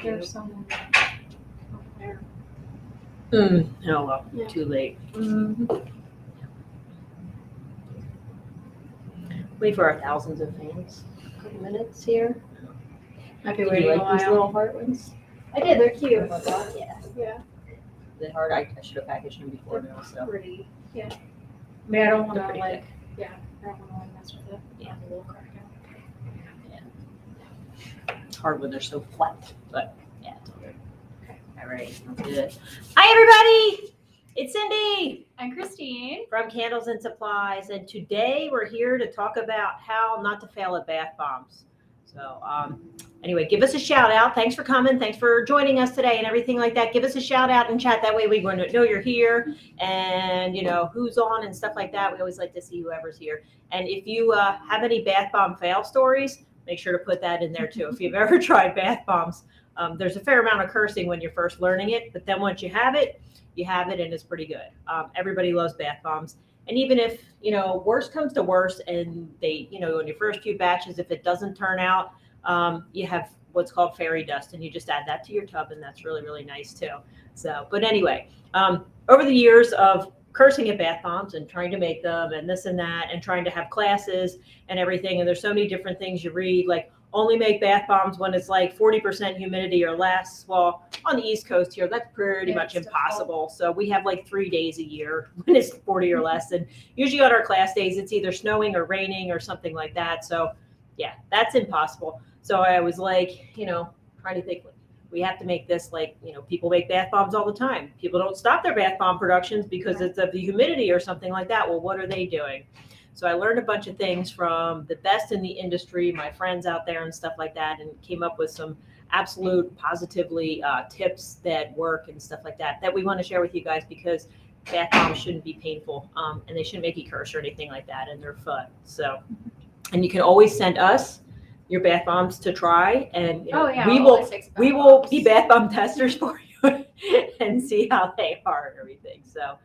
There's someone over there. Oh well, Yeah. too late. Mm-hmm. Wait for our thousands of fans. A couple minutes here. Might be Did waiting you a like these while. little heart ones? I did. They're cute. Yeah. Yeah. They're hard. I should have packaged them before They're now. So pretty. Yeah. I mean, I don't want they're to pretty like. thick. Yeah. I don't want to mess with it. Yeah. Have a little crack out. It's hard when they're so flat, but yeah, it's all good. Okay. All right. Sounds good. Hi everybody. It's Cindy And Christine. from Candles and Supplies, and today we're here to talk about how not to fail at bath bombs. So anyway, give us a shout out. Thanks for coming. Thanks for joining us today and everything like that. Give us a shout out in chat. That way we want to know you're here and you know who's on and stuff like that. We always like to see whoever's here. And if you have any bath bomb fail stories, make sure to put that in there too. If you've ever tried bath bombs, there's a fair amount of cursing when you're first learning it, but then once you have it and it's pretty good. Everybody loves bath bombs. And even if, you know, worst comes to worst and they, you know, in your first few batches, if it doesn't turn out, you have what's called fairy dust and you just add that to your tub and that's really, really nice too. So, but anyway, over the years of cursing at bath bombs and trying to make them and this and that and trying to have classes and everything. And there's so many different things you read, like only make bath bombs when it's like 40% humidity or less. Well, on the East Coast here, that's pretty much impossible. So we have like 3 days a year when it's 40 or less. And usually on our class days, it's either snowing or raining or something like that. So yeah, that's impossible. So I was like, you know, trying to think, we have to make this like, you know, people make bath bombs all the time. People don't stop their bath bomb productions because it's of the humidity or something like that. Well, what are they doing? So I learned a bunch of things from the best in the industry, my friends out there and stuff like that, and came up with some absolute positively tips that work and stuff like that we want to share with you guys because bath bombs shouldn't be painful and they shouldn't make you curse or anything like that, and they're fun. So, and you can always send us your bath bombs to try, and you know, we will be bath bomb testers for you and see how they are and everything. So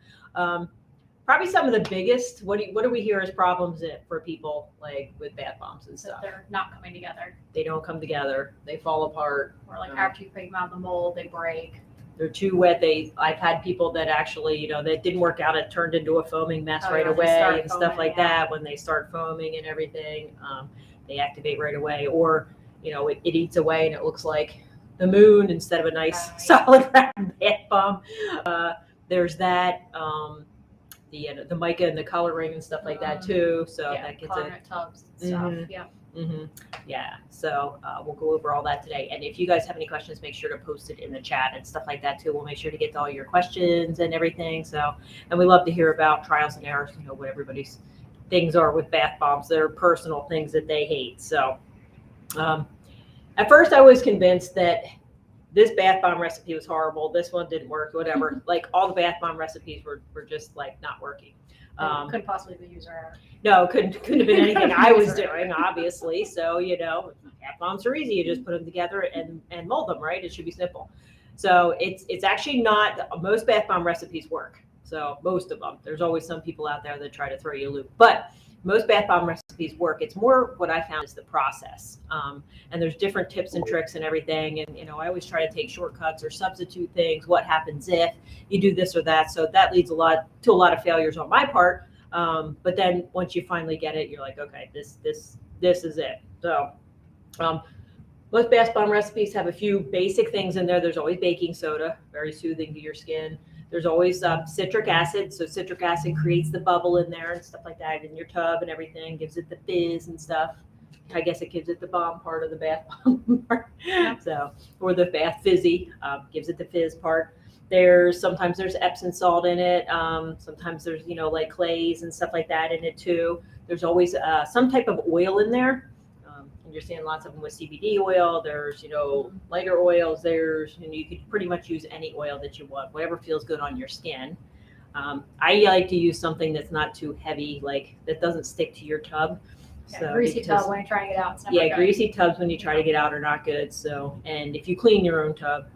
probably some of the biggest, what do we hear as problems for people like with bath bombs and stuff? They're not coming together. They don't come together. They fall apart. Or like after you take them out of the mold, they break. They're too wet. I've had people that actually, you know, that didn't work out. It turned into a foaming mess right away and stuff like that. When they start foaming and everything, they activate right away. Or, you know, it eats away and it looks like the moon instead of a nice solid round bath bomb. There's that. The mica and the coloring and stuff like that too. So that gets it. Tubs and stuff. Yeah. Mm-hmm. Yeah. So we'll go over all that today. And if you guys have any questions, make sure to post it in the chat and stuff like that too. We'll make sure to get to all your questions and everything. So, and we love to hear about trials and errors, you know, what everybody's things are with bath bombs, their personal things that they hate. So at first I was convinced that this bath bomb recipe was horrible. This one didn't work, whatever. Like all the bath bomb recipes were just like not working. Couldn't possibly be user error. No, couldn't have been anything I was doing, obviously. So, you know, bath bombs are easy. You just put them together and mold them, right? It should be simple. So it's actually not, most bath bomb recipes work. So most of them. There's always some people out there that try to throw you a loop. But most bath bomb recipes work. It's more what I found is the process. And there's different tips and tricks and everything. And, you know, I always try to take shortcuts or substitute things. What happens if you do this or that? So that leads to a lot of failures on my part. But then once you finally get it, you're like, okay, this is it. So most bath bomb recipes have a few basic things in there. There's always baking soda, very soothing to your skin. There's always citric acid. So citric acid creates the bubble in there and stuff like that in your tub and everything, gives it the fizz and stuff. I guess it gives it the bomb part of the bath bomb part. So, or the bath fizzy, gives it the fizz part. Sometimes there's Epsom salt in it. Sometimes there's, you know, like clays and stuff like that in it too. There's always some type of oil in there. And you're seeing lots of them with CBD oil. There's, you know, lighter oils. You could pretty much use any oil that you want, whatever feels good on your skin. I like to use something that's not too heavy, like that doesn't stick to your tub. Yeah, so greasy tubs when you're trying to get out. Yeah, greasy tubs when you try to get out are not good. So, and if you clean your own tub,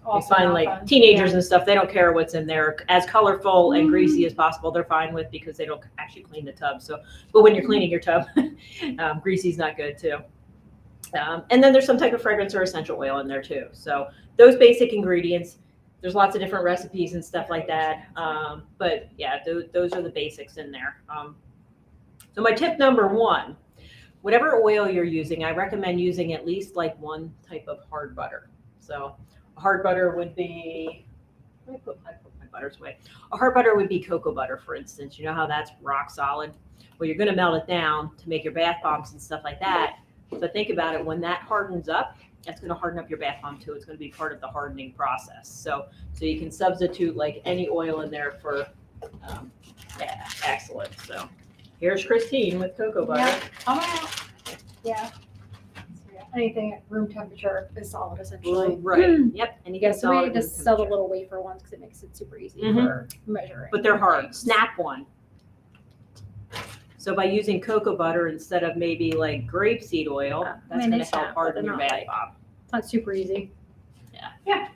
you find like teenagers and stuff, they don't care what's in there. As colorful and greasy as possible, they're fine with because they don't actually clean the tub. So, but when you're cleaning your tub, greasy's not good too. And then there's some type of fragrance or essential oil in there too. So those basic ingredients, there's lots of different recipes and stuff like that. But yeah, those are the basics in there. So my tip number one, whatever oil you're using, I recommend using at least like one type of hard butter. So a hard butter would be, I put my butters away. A hard butter would be cocoa butter, for instance. You know how that's rock solid? Well, you're going to melt it down to make your bath bombs and stuff like that. But think about it, when that hardens up, that's going to harden up your bath bomb too. It's going to be part of the hardening process. So you can substitute like any oil in there for, yeah, excellent. So here's Christine with cocoa butter. Yeah. Anything at room temperature is solid, essentially. Right. Yep. And you Yeah, get so we solid just room sell the temperature. little wafer ones because it makes it super easy Mhm. for measuring. But they're hard. things. Snap one. So by using cocoa butter instead of maybe like grapeseed oil, I that's mean, going they to help snap, harden but your they're not bath like- bomb. It's not super easy. Yeah.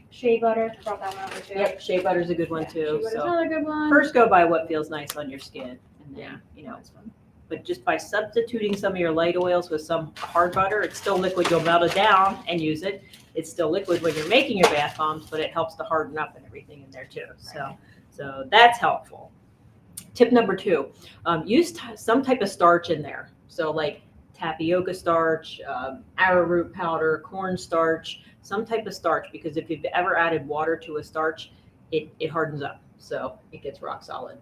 Shea butter, I brought that one over too. Yep. Shea butter's a good one Yeah, too. Shea butter's So another good one. first go by what feels nice on your skin, and then Yeah. you know. This one. But just by substituting some of your light oils with some hard butter, it's still liquid. You'll melt it down and use it. It's still liquid when you're making your bath bombs, but it helps to harden up and everything in there too. So that's helpful. Tip number two, use some type of starch in there. So like tapioca starch, arrowroot powder, cornstarch, some type of starch, because if you've ever added water to a starch, it hardens up. So it gets rock solid.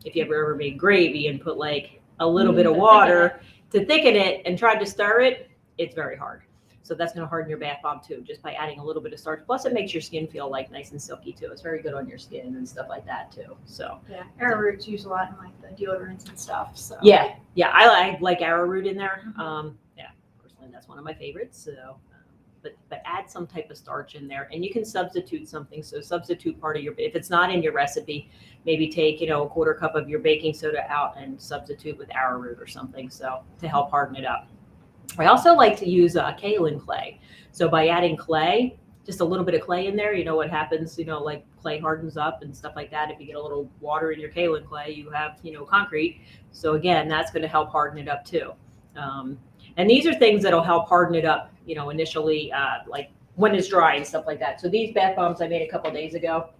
If you ever made gravy and put like a little bit of water to thicken it and tried to stir it, it's very hard. So that's going to harden your bath bomb too, just by adding a little bit of starch. Plus it makes your skin feel like nice and silky too. It's very good on your skin and stuff like that too. So Yeah, arrowroot's used a lot in like the deodorants and stuff. So yeah, I like arrowroot in there. Yeah, personally that's one of my favorites. So but add some type of starch in there, and you can substitute something. So substitute part of your, if it's not in your recipe, maybe take, a quarter cup of your baking soda out and substitute with arrowroot or something. So to help harden it up. I also like to use Kaolin Clay. So by adding clay, just a little bit of clay in there, you know what happens, like clay hardens up and stuff like that. If you get a little water in your Kaolin Clay, you have, concrete. So again, that's going to help harden it up too. And these are things that'll help harden it up, initially, like when it's dry and stuff like that. So these bath bombs I made a couple days ago.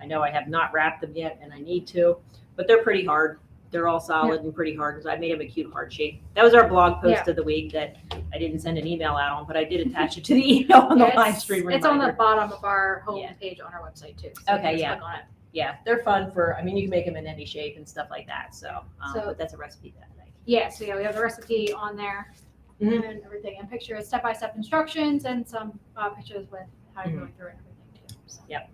I know I have not wrapped them yet, and I need to, but they're pretty hard. They're all solid and pretty hard. So I made them a cute heart shape. That was our blog post of the week that I didn't send an email out on, but I did attach it to the email on the live stream reminder. It's on the bottom of our home page on our website too. So Okay, you can yeah. click on it. Yeah, they're fun you can make them in any shape and stuff like that. So but that's a recipe that I like. Yeah, so yeah, we have the recipe on there Mhm. and everything, and pictures, step-by-step instructions, and some pictures with how you're going through it and everything too. So. Yep.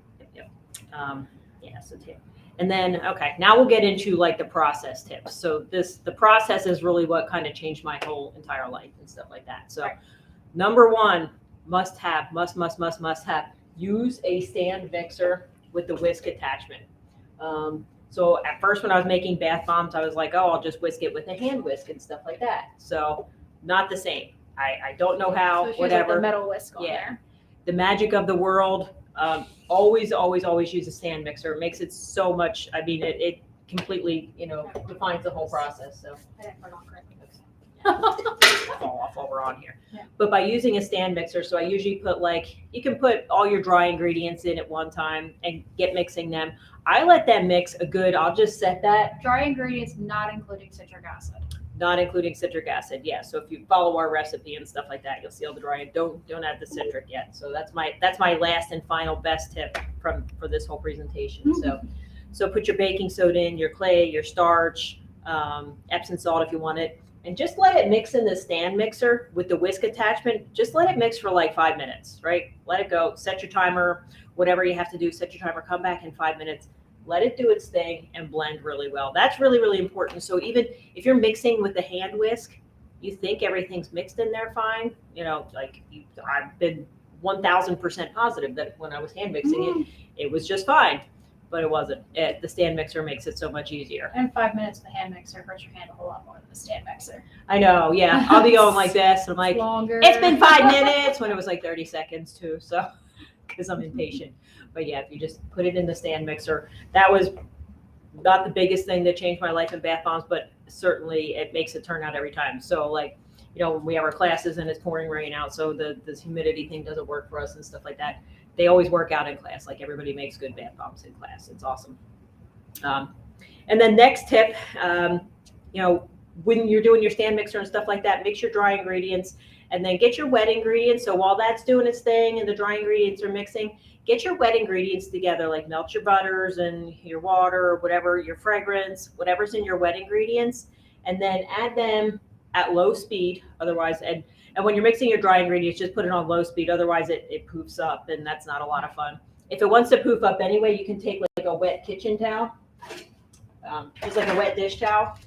So tip. And then, okay, now we'll get into like the process tips. So the process is really what kind of changed my whole entire life and stuff like that. So number one, must have, use a stand mixer with the whisk attachment. So at first when I was making bath bombs, I was like, oh, I'll just whisk it with a hand whisk and stuff like that. So not the same. I don't know how, So she has, whatever. like, the metal whisk on there. The magic of the world. Always use a stand mixer. It makes it so much. I mean, it completely, defines the whole process. So I didn't put it on correctly. fall off while we're on here. Yeah. But by using a stand mixer, so I usually put you can put all your dry ingredients in at one time and get mixing them. I let them mix I'll just set that. Dry ingredients not including citric acid. Not including citric acid, yeah. So if you follow our recipe and stuff like that, you'll see all the dry. Don't add the citric yet. So that's my last and final best tip for this whole presentation. So put your baking soda in, your clay, your starch, Epsom salt if you want it, and just let it mix in the stand mixer with the whisk attachment. Just let it mix for like 5 minutes, right? Let it go. Set your timer, whatever you have to do. Set your timer. Come back in 5 minutes. Let it do its thing and blend really well. That's really, really important. So even if you're mixing with the hand whisk, you think everything's mixed in there fine. I've been 1000% positive that when I was hand mixing it was just fine, but it wasn't. The stand mixer makes it so much easier. And 5 minutes the hand mixer hurts your hand a whole lot more than the stand mixer. I know, yeah. I'll be going like this. I'm like, longer. It's been 5 minutes when it was like 30 seconds too. So, because I'm impatient. But yeah, if you just put it in the stand mixer, that was not the biggest thing that changed my life in bath bombs, but certainly it makes it turn out every time. So like, when we have our classes and it's pouring rain out, so this humidity thing doesn't work for us and stuff like that. They always work out in class. Like everybody makes good bath bombs in class. It's awesome. And then next tip, when you're doing your stand mixer and stuff like that, mix your dry ingredients and then get your wet ingredients. So while that's doing its thing and the dry ingredients are mixing, get your wet ingredients together, like melt your butters and your water, whatever, your fragrance, whatever's in your wet ingredients, and then add them at low speed. Otherwise, and when you're mixing your dry ingredients, just put it on low speed. Otherwise, it poofs up, and that's not a lot of fun. If it wants to poof up anyway, you can take like a wet kitchen towel, just like a wet dish towel.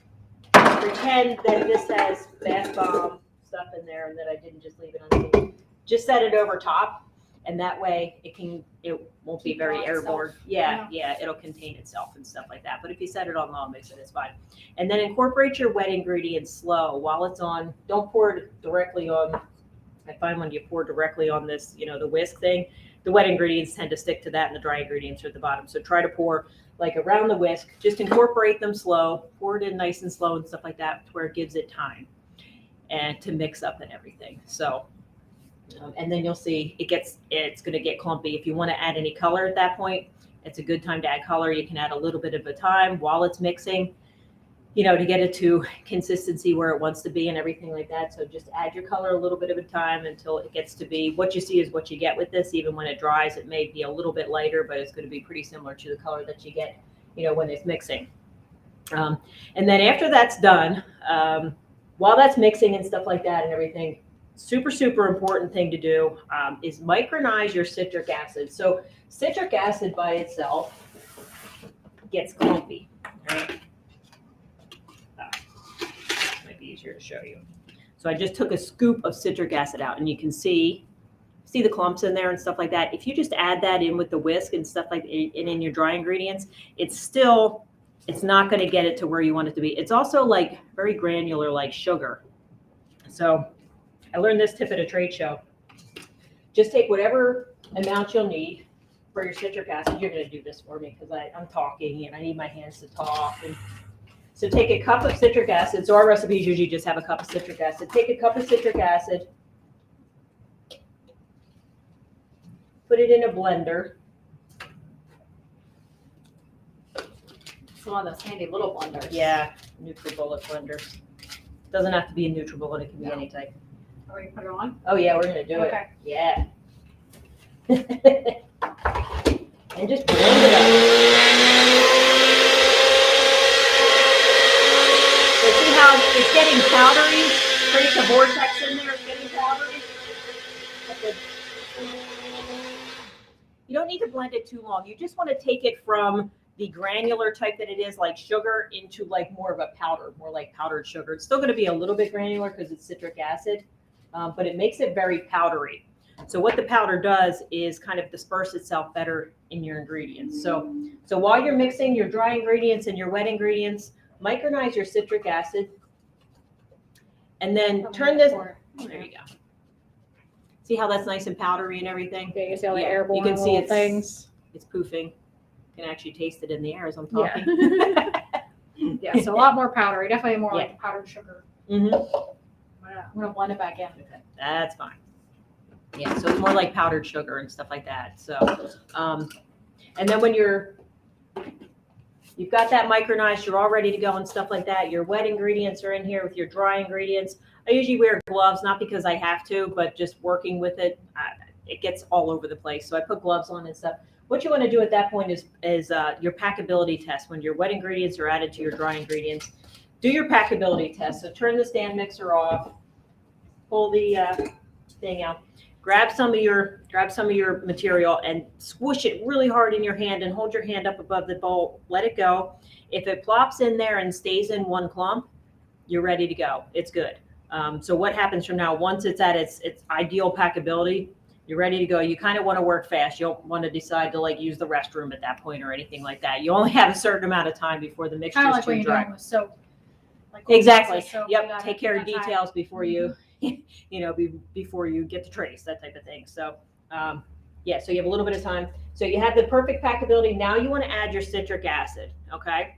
Pretend that this has bath bomb stuff in there and that I didn't just leave it unseen. Just set it over top, and that way it won't be very airborne. Yeah, it'll contain itself and stuff like that. But if you set it on low, mix it, it's fine. And then incorporate your wet ingredients slow while it's on. Don't pour it directly on. I find when you pour directly on this, the whisk thing, the wet ingredients tend to stick to that and the dry ingredients are at the bottom. So try to pour like around the whisk, just incorporate them slow, pour it in nice and slow and stuff like that to where it gives it time and to mix up and everything. So, and then you'll see it's going to get clumpy. If you want to add any color at that point, it's a good time to add color. You can add a little bit of a time while it's mixing, to get it to consistency where it wants to be and everything like that. So just add your color a little bit of a time until it gets to be what you see is what you get with this. Even when it dries, it may be a little bit lighter, but it's going to be pretty similar to the color that you get, when it's mixing. And then after that's done, while that's mixing and stuff like that and everything, super, super important thing to do is micronize your citric acid. So citric acid by itself gets clumpy, right? Might be easier to show you. So I just took a scoop of citric acid out, and you can see the clumps in there and stuff like that. If you just add that in with the whisk and stuff like and in your dry ingredients, it's not going to get it to where you want it to be. It's also like very granular, like sugar. So I learned this tip at a trade show. Just take whatever amount you'll need for your citric acid. You're going to do this for me because I'm talking and I need my hands to talk. And so take a cup of citric acid. So our recipes usually just have a cup of citric acid. Take a cup of citric acid, put it in a blender. It's one of those handy little blenders. Yeah, NutriBullet blenders. Doesn't have to be a NutriBullet. It can be any type. Are we put it on? Oh yeah, we're gonna do Okay. it. Yeah. And just blend it up. So see how it's getting powdery? Creates a vortex in there. It's getting powdery. You don't need to blend it too long. You just want to take it from the granular type that it is, like sugar, into like more of a powder, more like powdered sugar. It's still going to be a little bit granular because it's citric acid, but it makes it very powdery. So what the powder does is kind of disperse itself better in your ingredients. So while you're mixing your dry ingredients and your wet ingredients, micronize your citric acid, and then turn this. There you go. See how that's nice and powdery and everything? Yeah, you see all the Yeah, airborne you can see little it's, things. It's poofing. You can actually taste it in the air as I'm talking. Yeah, so a lot more powdery. Definitely more like powdered sugar. Mm-hmm. I'm gonna blend it back in. Okay, that's fine. Yeah, so it's more like powdered sugar and stuff like that. So, and then when you've got that micronized, you're all ready to go and stuff like that. Your wet ingredients are in here with your dry ingredients. I usually wear gloves, not because I have to, but just working with it, it gets all over the place. So I put gloves on and stuff. What you want to do at that point is your packability test. When your wet ingredients are added to your dry ingredients, do your packability test. So turn the stand mixer off, pull the thing out, grab some of your material and swoosh it really hard in your hand and hold your hand up above the bowl. Let it go. If it plops in there and stays in one clump, you're ready to go. It's good. So what happens from now, once it's at its ideal packability, you're ready to go. You kind of want to work fast. You don't want to decide to like use the restroom at that point or anything like that. You only have a certain amount of time before the mixture Kind of is like when too you're dry. doing with soap. Like Exactly. soap, Yep. Take care of that time. details before you, before you get the trace, that type of thing. So, yeah. So you have a little bit of time. So you have the perfect packability. Now you want to add your citric acid. Okay.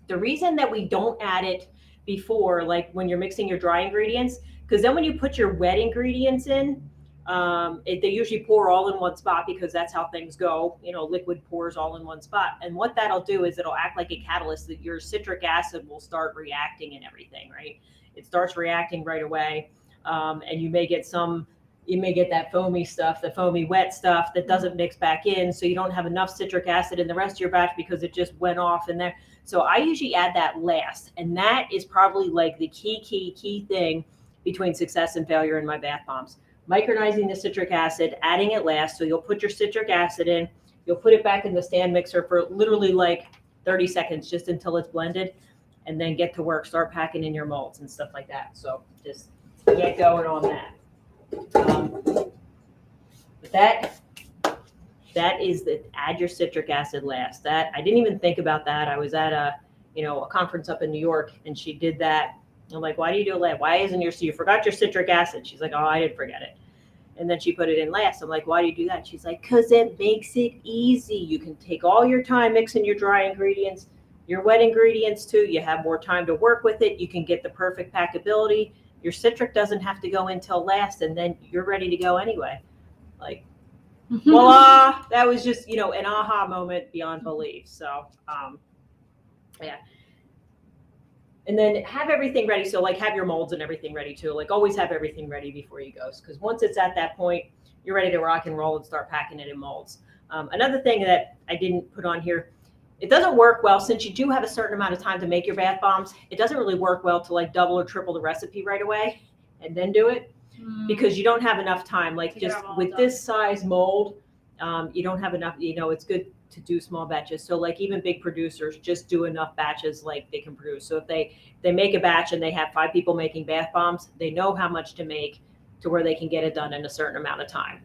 The reason that we don't add it before, like when you're mixing your dry ingredients, because then when you put your wet ingredients in, they usually pour all in one spot because that's how things go. Liquid pours all in one spot. And what that'll do is it'll act like a catalyst that your citric acid will start reacting and everything, right? It starts reacting right away. And you may get that foamy stuff, the foamy wet stuff that doesn't mix back in. So you don't have enough citric acid in the rest of your batch because it just went off in there. So I usually add that last. And that is probably like the key thing between success and failure in my bath bombs. Micronizing the citric acid, adding it last. So you'll put your citric acid in, you'll put it back in the stand mixer for literally like 30 seconds, just until it's blended, and then get to work, start packing in your molds and stuff like that. So just get going on that. But that is add your citric acid last. That I didn't even think about that. I was at a conference up in New York, and she did that. I'm like, why do you do it last? Why isn't you forgot your citric acid? She's like, oh, I didn't forget it. And then she put it in last. I'm like, why do you do that? She's like, because it makes it easy. You can take all your time mixing your dry ingredients, your wet ingredients too. You have more time to work with it. You can get the perfect packability. Your citric doesn't have to go in till last, and then you're ready to go anyway. Like, voila, that was just, an aha moment beyond belief. So, yeah. And then have everything ready. So like have your molds and everything ready too. Like always have everything ready before you go. Because once it's at that point, you're ready to rock and roll and start packing it in molds. Another thing that I didn't put on here, it doesn't work well since you do have a certain amount of time to make your bath bombs. It doesn't really work well to like double or triple the recipe right away and then do it because you don't have enough time. Like just with this size mold, you don't have enough, it's good to do small batches. So like even big producers just do enough batches like they can produce. So if they make a batch and they have 5 people making bath bombs, they know how much to make to where they can get it done in a certain amount of time.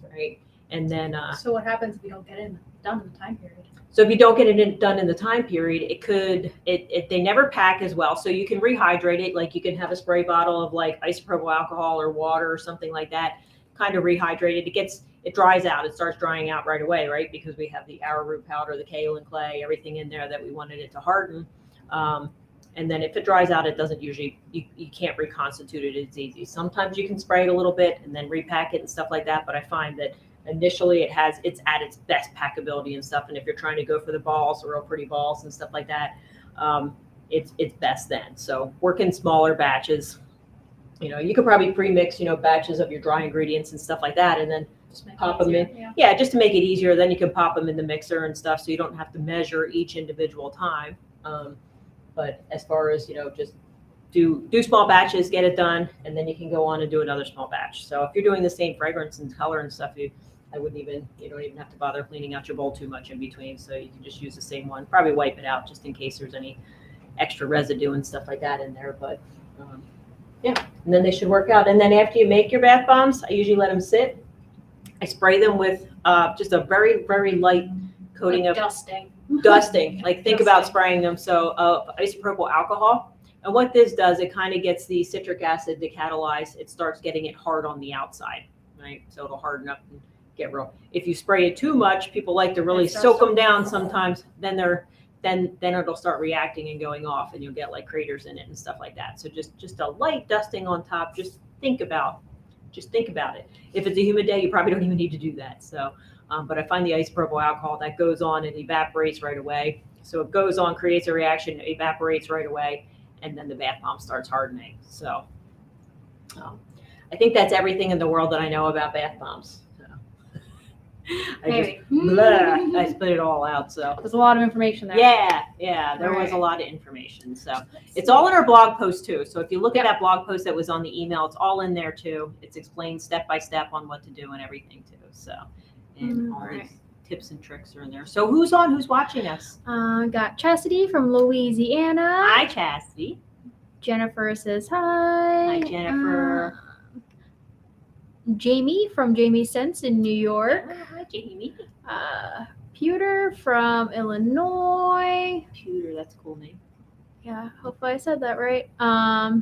Right. And then so what happens if you don't get it done in the time period? So if you don't get it done in the time period, they never pack as well. So you can rehydrate it. Like you can have a spray bottle of like isopropyl alcohol or water or something like that, kind of rehydrate it. It dries out. It starts drying out right away, right? Because we have the arrowroot powder, the kaolin clay, everything in there that we wanted it to harden. And then if it dries out, it doesn't usually, you can't reconstitute it as easy. Sometimes you can spray it a little bit and then repack it and stuff like that. But I find that initially it's at its best packability and stuff. And if you're trying to go for the balls, the real pretty balls and stuff like that, it's best then. So work in smaller batches. You could probably pre-mix, batches of your dry ingredients and stuff like that, and then just pop them in. Yeah, just to make it easier. Then you can pop them in the mixer and stuff, so you don't have to measure each individual time. But as far as just do small batches, get it done, and then you can go on and do another small batch. So if you're doing the same fragrance and color and stuff, you don't even have to bother cleaning out your bowl too much in between. So you can just use the same one. Probably wipe it out just in case there's any extra residue and stuff like that in there. But yeah, and then they should work out. And then after you make your bath bombs, I usually let them sit. I spray them with just a very, very light coating of dusting. Like think about spraying them. So isopropyl alcohol. And what this does, it kind of gets the citric acid to catalyze. It starts getting it hard on the outside, right? So it'll harden up and get real. If you spray it too much, people like to really soak them down sometimes. Then it'll start reacting and going off, and you'll get like craters in it and stuff like that. So just a light dusting on top. Just think about it. If it's a humid day, you probably don't even need to do that. So, but I find the isopropyl alcohol that goes on and evaporates right away. So it goes on, creates a reaction, evaporates right away, and then the bath bomb starts hardening. So I think that's everything in the world that I know about bath bombs. I spit it all out. So there's a lot of information there. Yeah, there was a lot of information. So it's all in our blog post too. So if you look at that blog post that was on the email, it's all in there too. It's explained step by step on what to do and everything too. So and all these tips and tricks are in there. So who's watching us? Got Chastity from Louisiana. Hi, Chastity. Jennifer says hi. Hi, Jennifer. Jamie from Jamie Sense in New York. Hi, Jamie. Pewter from Illinois. Pewter, that's a cool name. Yeah, hopefully I said that right. All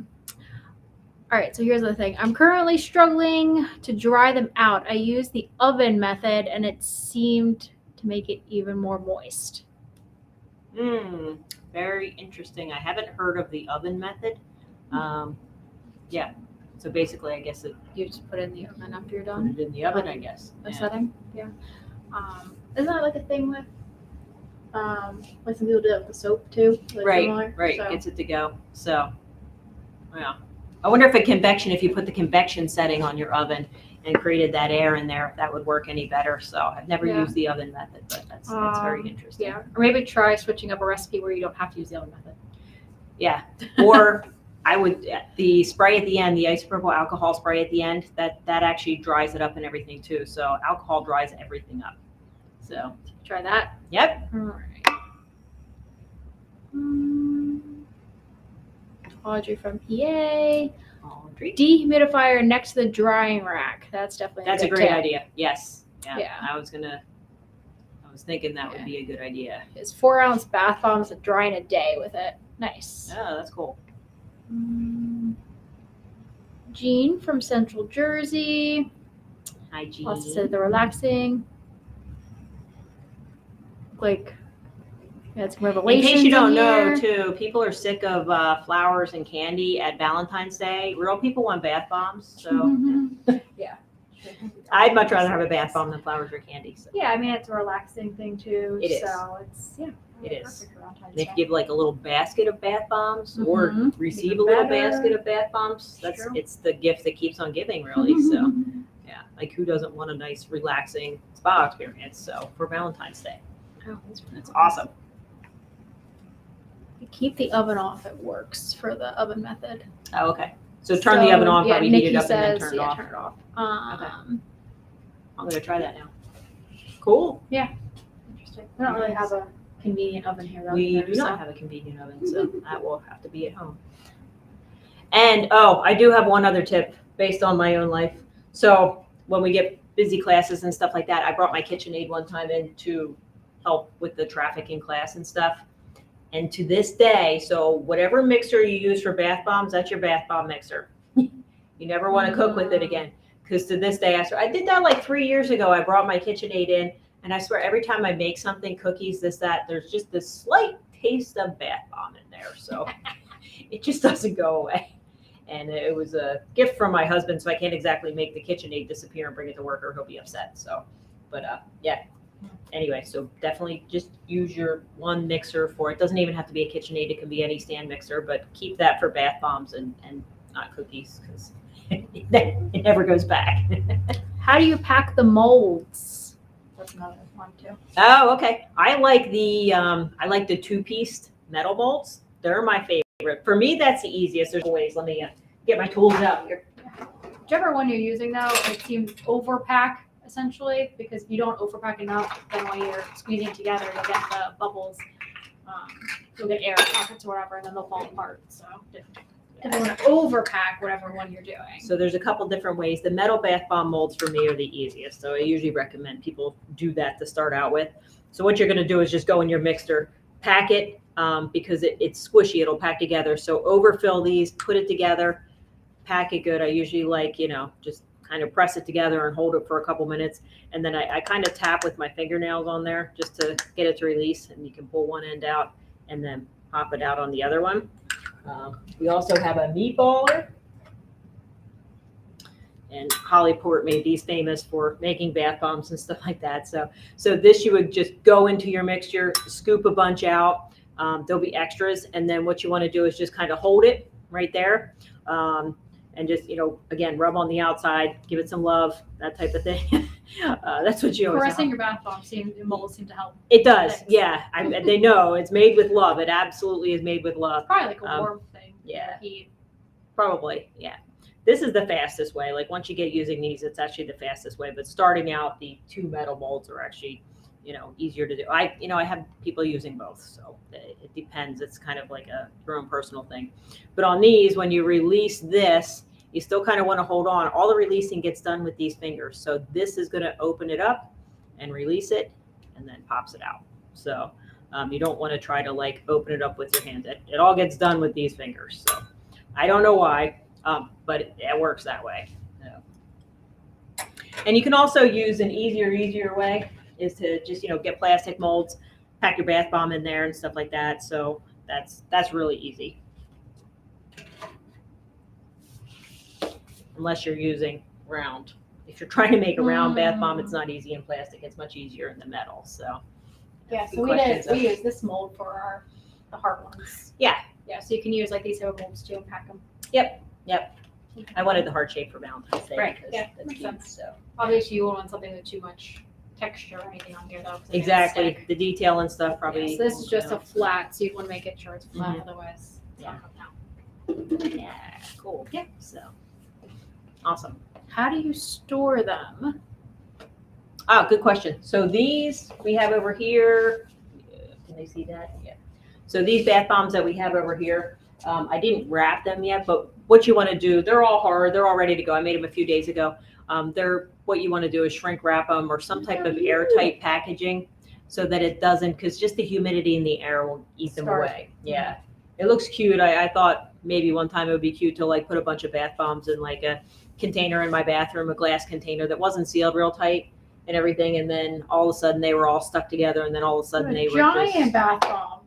right, so here's the thing. I'm currently struggling to dry them out. I used the oven method, and it seemed to make it even more moist. Very interesting. I haven't heard of the oven method. Yeah. So basically, I guess You just put it in the oven after you're put done. it in the oven, I guess. A Yeah. setting. Yeah. Isn't that like a thing with like some people do it with the soap too? Like Right, similar? right. So, Gets it to go. So, yeah. I wonder if you put the convection setting on your oven and created that air in there, if that would work any better. So I've never Yeah. used the oven method, but that's very interesting. yeah. Or maybe try switching up a recipe where you don't have to use the oven method. Yeah. Or I would the spray at the end, the isopropyl alcohol spray at the end, that actually dries it up and everything too. So alcohol dries everything up. So Try that. yep. All right. Audrey from PA. Audrey. Dehumidifier next to the drying rack. That's definitely That's a good great tip. idea. Yes. Yeah. Yeah. I was thinking that would be a good idea. It's 4-ounce bath bombs that dry in a day with it. Nice. Oh, that's cool. Jean from Central Jersey. Hi, Jean. Lots to say the relaxing. Like, yeah, it's In revelations. case you don't in know, here. too, people are sick of flowers and candy at Valentine's Day. Real people want bath bombs, so Yeah. I'd much rather have a bath bomb than flowers or candy. So. Yeah, I mean it's a relaxing thing too. It is. So it's It is. perfect for Valentine's And if Day. you give like a little basket of bath bombs or Mhm. receive Even a little better. basket of bath bombs, True. it's the gift that keeps on giving, really. So yeah, like who doesn't want a nice, relaxing spa experience? So for Valentine's Day, Oh, it's awesome. You keep the oven off. It works for the oven method. Oh, okay. So turn the oven on, probably heat it up, and then turn it off. Turn it off. I'm gonna try that now. Cool. Interesting. We don't really have a convenient oven here though. We either, do not so- have a convenient oven, so that will have to be at home. And I do have one other tip based on my own life. So when we get busy classes and stuff like that, I brought my KitchenAid one time in to help with the traffic in class and stuff. And to this day, so whatever mixer you use for bath bombs, that's your bath bomb mixer. You never want to cook with it again. Because to this day, I did that like 3 years ago. I brought my KitchenAid in, and I swear every time I make something, cookies, this, that, there's just this slight taste of bath bomb in there. So it just doesn't go away. And it was a gift from my husband, so I can't exactly make the KitchenAid disappear and bring it to work, or he'll be upset. So, but yeah. Anyway, so definitely just use your one mixer for it. Doesn't even have to be a KitchenAid. It can be any stand mixer, but keep that for bath bombs and not cookies, because it never goes back. How do you pack the molds? That's another one too. Oh, okay. I like the 2-piece metal molds. They're my favorite. For me, that's the easiest. There's ways. Let me get my tools out here. Whichever one you're using though, it seems overpack essentially, because you don't overpack enough, then when you're squeezing together, you'll get the bubbles. You'll get air pockets or whatever, and then they'll fall apart. So definitely want to overpack whatever one you're doing. So there's a couple different ways. The metal bath bomb molds for me are the easiest. So I usually recommend people do that to start out with. So what you're going to do is just go in your mixer, pack it, because it's squishy. It'll pack together. So overfill these, put it together, pack it good. I usually like, just kind of press it together and hold it for a couple minutes. And then I kind of tap with my fingernails on there just to get it to release. And you can pull one end out and then pop it out on the other one. We also have a meatballer. And Hollyport made these famous for making bath bombs and stuff like that. So this you would just go into your mixture, scoop a bunch out. There'll be extras. And then what you want to do is just kind of hold it right there. And just, again, rub on the outside, give it some love, that type of thing. That's what you always Caressing your bath bomb molds seem to help. It does. Thanks. Yeah. They know it's made with love. It absolutely is made with love. Probably like a warm thing. Yeah. Heat. Probably. Yeah. This is the fastest way. Like once you get using these, it's actually the fastest way. But starting out, the 2 metal molds are actually, easier to do. I have people using both, so it depends. It's kind of like your own personal thing. But on these, when you release this, you still kind of want to hold on. All the releasing gets done with these fingers. So this is going to open it up and release it, and then pops it out. So you don't want to try to like open it up with your hand. It all gets done with these fingers. So I don't know why. But it works that way. So. And you can also use an easier way is to just, get plastic molds, pack your bath bomb in there and stuff like that. So that's really easy. Unless you're using round. If you're trying to make a round bath bomb, it's not easy in plastic. It's much easier in the metal. So Yeah, good so questions, we use this mold for the hard ones. Yeah. Yeah, so you can use like these type of molds too and pack them. Yep. I wanted the heart shape for Valentine's Day Right, because yeah, that's makes cute. sense. So Obviously, you won't want something with too much texture or anything on here though. 'cause it makes it exactly, stick. the detail and stuff probably. Yeah, so this is just a won't flat, so you want to make it sure it's flat, Mhm. otherwise it's Yeah. not coming out. Yeah, cool. Yeah. So awesome. How do you store them? Oh, good question. So these we have over here. Can they see that? Yeah. So these bath bombs that we have over here, I didn't wrap them yet, but what you want to do, they're all hard. They're all ready to go. I made them a few days ago. What you want to do is shrink wrap them or some type of airtight packaging so that it doesn't, because just the humidity in the air will eat them Starch. away. Yeah. It looks cute. I thought maybe one time it would be cute to like put a bunch of bath bombs in like a container in my bathroom, a glass container that wasn't sealed real tight and everything. And then all of a sudden they were all stuck together. And then all of a sudden they were giant just bath bomb.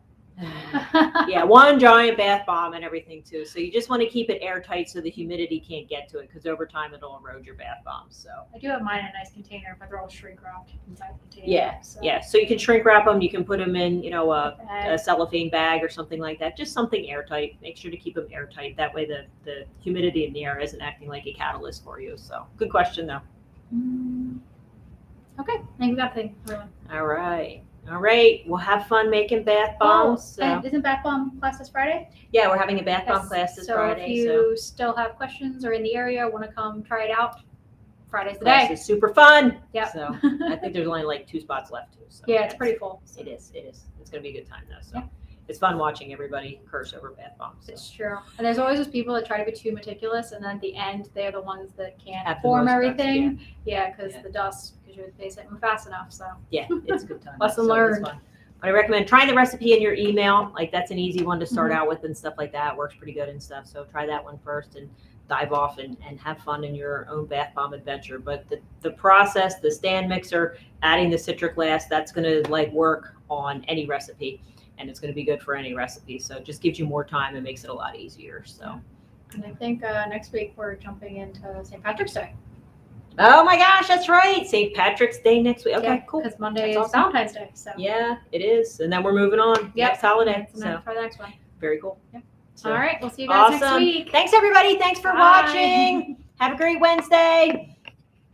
yeah, one giant bath bomb and everything too. So you just want to keep it airtight so the humidity can't get to it because over time it'll erode your bath bombs. So I do have mine in a nice container, but they're all shrink wrapped inside the container. yeah, so. yeah. So you can shrink wrap them. You can put them in, a And cellophane bag or something like that. Just something airtight. Make sure to keep them airtight. That way the humidity in the air isn't acting like a catalyst for you. So good question though. Okay, I think we got the thing. Really. All right. We'll have fun making bath bombs. And isn't bath bomb class this Friday? Yeah, we're having a bath bomb Yes. class this so Friday. if you still have questions or in the area, want to come try it out, Friday's the class day. is super fun. Yep. So I think there's only like 2 spots left too. So Yeah, it's pretty full. It is. It's gonna be a good time though. So Yeah. it's fun watching everybody curse over bath bombs. So. It's true. And there's always those people that try to be too meticulous, and then at the end, they're the ones that can't Have the form most guts, everything. Yeah, because Yeah. the dust, because they didn't move fast enough. So Yeah, it's a good time. Lesson So it's learned. fun. But I recommend trying the recipe in your email. Like that's an easy one to start out with and stuff like that. Works pretty good and stuff. So try that one first and dive off and have fun in your own bath bomb adventure. But the process, the stand mixer, adding the citric last, that's gonna like work on any recipe. And it's gonna be good for any recipe. So it just gives you more time and makes it a lot easier. So and I think next week we're jumping into St. Patrick's Day. oh my gosh, that's right. St. Patrick's Day next week. Okay, cool. Because Monday That's is awesome. Valentine's Day. So Yeah, it is. And then we're moving on. Yep. Next holiday. So So for the next one. very cool. Yep. So, All right, we'll see you guys next awesome. week. Thanks everybody. Thanks for Bye. watching. Have a great Wednesday.